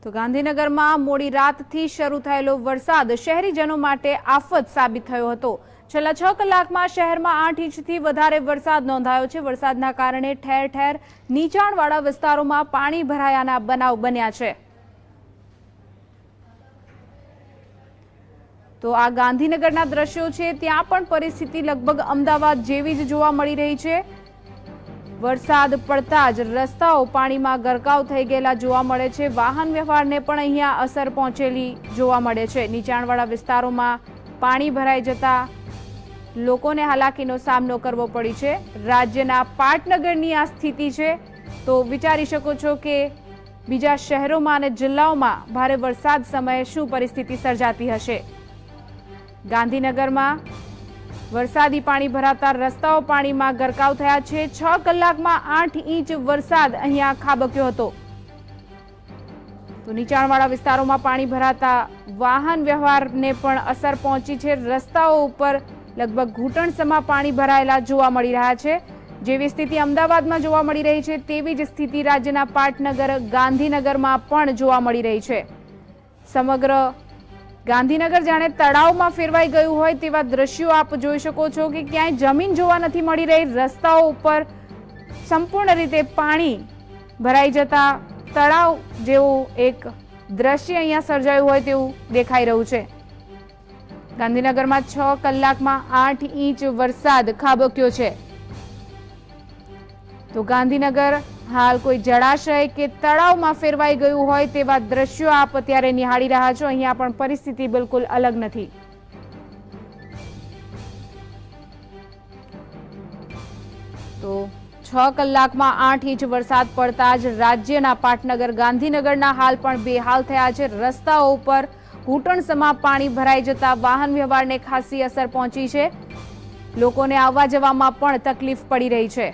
તો ગાંધીનગરમાં મોડી રાતથી શરૂ થયેલો વરસાદ શહેરીજનો માટે આફત સાબિત થયો હતો। છેલ્લા 6 કલાકમાં શહેરમાં 8 ઇંચથી વધારે વરસાદ નોંધાયો છે। વરસાદના કારણે ઠેર ઠેર નીચાણવાળા વિસ્તારોમાં પાણી ભરાયાના બનાવ બન્યા છે। તો આ ગાંધીનગરના દ્રશ્યો છે, ત્યાં પણ પરિસ્થિતિ લગભગ અમદાવાદ જેવી જ જોવા મળી રહી છે। વરસાદ પડતા જ રસ્તાઓ પાણીમાં ગરકાવ થઈ ગયેલા જોવા મળે છે। વાહન વ્યવહારને પણ અહીંયા અસર પહોંચેલી જોવા મળે છે। નીચાણવાળા વિસ્તારોમાં પાણી ભરાઈ જતા લોકોને હાલાકીનો સામનો કરવો પડી છે। રાજ્યના પાટનગરની આ સ્થિતિ છે, તો વિચારી શકો છો કે બીજા શહેરોમાં અને જિલ્લાઓમાં ભારે વરસાદ સમયે શું પરિસ્થિતિ સર્જાતી હશે। ગાંધીનગરમાં વરસાદી પાણી ભરાતા રસ્તાઓ પાણીમાં ગરકાવ થયા છે। 6 કલાકમાં 8 ઇંચ વરસાદ અહીંયા ખાબક્યો હતો। તો નીચાણવાળા વિસ્તારોમાં પાણી ભરાતા વાહન વ્યવહારને પણ અસર પહોંચી છે। રસ્તાઓ ઉપર લગભગ ઘૂંટણસમાં પાણી ભરાયેલા જોવા મળી રહ્યા છે। જેવી સ્થિતિ અમદાવાદમાં જોવા મળી રહી છે, તેવી જ સ્થિતિ રાજ્યના પાટનગર ગાંધીનગરમાં પણ જોવા મળી રહી છે। સમગ્ર ગાંધીનગર જાણે તળાવમાં ફેરવાઈ ગયું હોય તેવા દ્રશ્યો આપ જોઈ શકો છો કે ક્યાંય જમીન જોવા નથી મળી રહી। રસ્તાઓ ઉપર સંપૂર્ણ રીતે પાણી ભરાઈ જતા તળાવ જેવું એક દ્રશ્ય અહીંયા સર્જાયું હોય તેવું દેખાઈ રહ્યું છે। ગાંધીનગરમાં 6 કલાકમાં 8 ઇંચ વરસાદ ખાબક્યો છે। તો ગાંધીનગર હાલ કોઈ જળાશય કે તળાવમાં ફેરવાઈ ગયું હોય તેવા દ્રશ્યો આપ અત્યારે નિહાળી રહ્યા છો। અહીંયા પણ પરિસ્થિતિ બિલકુલ અલગ નથી। તો 6 કલાકમાં 8 ઇંચ વરસાદ પડતા જ રાજ્યના પાટનગર ગાંધીનગરના હાલ પણ બેહાલ થયા છે। રસ્તાઓ ઉપર ઘૂંટણસમાં પાણી ભરાઈ જતા વાહન વ્યવહારને ખાસી અસર પહોંચી છે। લોકોને આવવા જવામાં પણ તકલીફ પડી રહી છે।